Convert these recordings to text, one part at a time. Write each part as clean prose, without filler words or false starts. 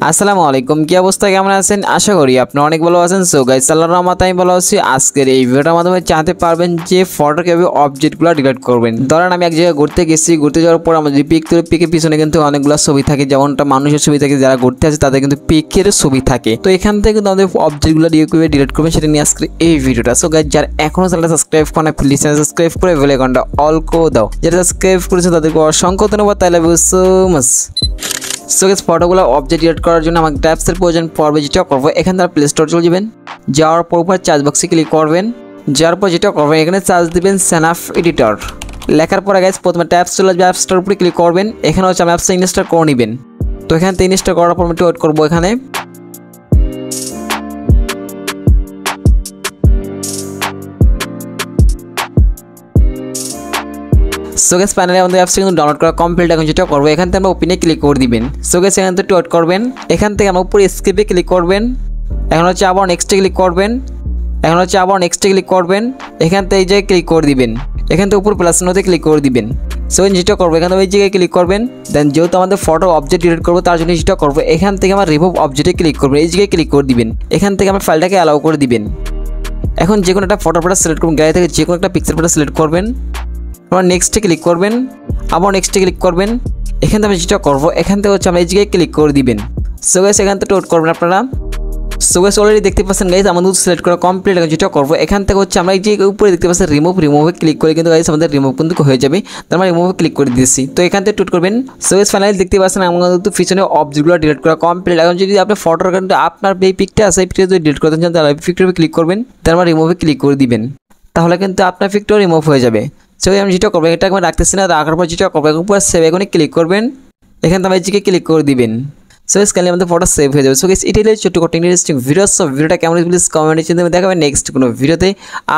আসসালামু আলাইকুম, কি অবস্থা, কেমন আছেন? আশা করি আপনি অনেক ভালো আছেন। সো গাইস, আল্লাহর রহমতে আমি ভালো আছি। আজকের এই ভিডিওটার মাধ্যমে জানতে পারবেন যে ফটো কিভাবে অবজেক্টগুলো ডিলিট করবেন। ধরেন আমি এক জায়গায় ঘুরতে গেছি, ঘুরতে যাওয়ার পর আমরা যদি পিক তুলি, পিকের পিছনে কিন্তু অনেকগুলো ছবি থাকে, যেমনটা মানুষের ছবি থাকে, যারা ঘুরতে আছে তাদের কিন্তু পিকের ছবি থাকে। তো এখান থেকে কিন্তু আমাদের অবজেক্টগুলো কিভাবে ডিলিট করবেন সেটা নিয়ে আজকে এই ভিডিওটা। সো গাইস, যারা এখনো চ্যানেলটা সাবস্ক্রাইব করেন প্লিজ চ্যানেল সাবস্ক্রাইব করে বেল আইকনটা অল করে দাও। যারা সাবস্ক্রাইব করেছে তাদেরকে অসংখ্য ধন্যবাদ। তাই love you so much. So guys, ফটোগুলো অবজেক্ট ডিলিট করার জন্য আমাকে ট্যাপসের প্রয়োজন পড়বে। যেটা করবো, এখান থেকে প্লে স্টোর চলে যাবেন, যাওয়ার পর উপর চার্জ বক্সে ক্লিক করবেন। যাওয়ার পর যেটা করবেন, এখানে চার্জ দিবেন স্যানাফ এডিটর। লেখার পরে গাইস প্রথমে ট্যাপস চলে আসবে, অ্যাপ স্টোর উপরে ক্লিক করবেন। এখানে হচ্ছে আমি অ্যাপসটা ইনস্টল করে নেবেন। তো এখানে ইনস্টল করার পর আমি ওয়েট করবো এখানে। সো গাইস, ফাইনালি আমাদের অ্যাপসটা কিন্তু ডাউনলোড করা কমপ্লিট। এখন যেটা করবো, এখান থেকে আমরা ওপেনে ক্লিক করে দিবেন। সো গাইস, এখান থেকে ওয়েট করবেন। এখান থেকে আমরা উপরে স্ক্রিপে ক্লিক করবেন। এখন হচ্ছে আবার নেক্সটে ক্লিক করবেন। এখন হচ্ছে আবার নেক্সটে ক্লিক করবেন। এখান থেকে এই জায়গায় ক্লিক করে দিবেন। এখান থেকে উপর প্লাস চিহ্নতে ক্লিক করে দিবেন। সো যেটা করবো, এখান থেকে ওই জায়গায় ক্লিক করবেন। দেন যেহেতু আমাদের ফটো অবজেক্ট ডিলিট করবো, তার জন্য যেটা করবো, এখান থেকে আমার রিমুভ অবজেক্টে ক্লিক করবেন। এই জায়গায় ক্লিক করে দিবেন। এখান থেকে আমার ফাইলটাকে অ্যালাউ করে দিবেন। এখন যে কোনো একটা ফটো সিলেক্ট করবেন, গ্যালারি থেকে যে কোনো একটা পিকচার ফটো সিলেক্ট করবেন। আবার নেক্সটে ক্লিক করবেন, আবার নেক্সটে ক্লিক করবেন। এখান থেকে আমি যেটা করবো, এখান থেকে হচ্ছে আমরা এই জায়গায় ক্লিক করে দিবেন। সো গাইস, এখান থেকে ওয়েট করবেন আপনারা। সো গাইস, অলরেডি দেখতে পাচ্ছেন গাইস আমাদের সিলেক্ট করা কমপ্লিট। এখন যেটা করবো, এখান থেকে হচ্ছে আমরা এই যে উপরে দেখতে পাচ্ছেন রিমুভে ক্লিক করে কিন্তু গাইস আমাদের রিমুভ কিন্তু হয়ে যাবে। তার মানে রিমুভে ক্লিক করে দিয়েছি। তো এখান থেকে টুট করবেন। সো গাইস, ফাইনালি দেখতে পাচ্ছেন আমাদের কিন্তু পিছনে অবজেক্টগুলো ডিলিট করা কমপ্লিট। এখন যদি আপনি ফটোর কিন্তু আপনার এই পিকটা আছে, এই পিকটা যদি ডিলিট করতে চান তাহলে পিকটাতে ক্লিক করবেন। তার মানে রিমুভে ক্লিক করে দিবেন। তাহলে কিন্তু আপনার পিকটাও রিমুভ হয়ে যাবে। সো আমি যেটা করবো, এটা আমি রাখতেছি না। রাখার পর যেটা করবো, উপরে সেভ এখানে ক্লিক করবেন। এখান থেকে জিকে ক্লিক করে দিবেন। সো স্ক্যানে আমাদের ফটো সেভ হয়ে যাবে। সো গাইস, এটাই ছোট্ট একটা ইন্টারেস্টিং ভিডিও। সো ভিডিওটা কেমন প্লিজ কমেন্টে চিন্তা দেখাবে নেক্সট কোনো ভিডিওতে।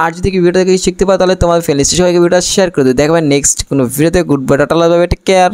আর যদি ভিডিওটা শিখতে পারো তাহলে তোমার ফ্রেন্ডস সবাইকে ভিডিওটা শেয়ার করে দেবে। দেখাবে নেক্সট কোনো ভিডিওতে। Good bye, tata, love you, take care.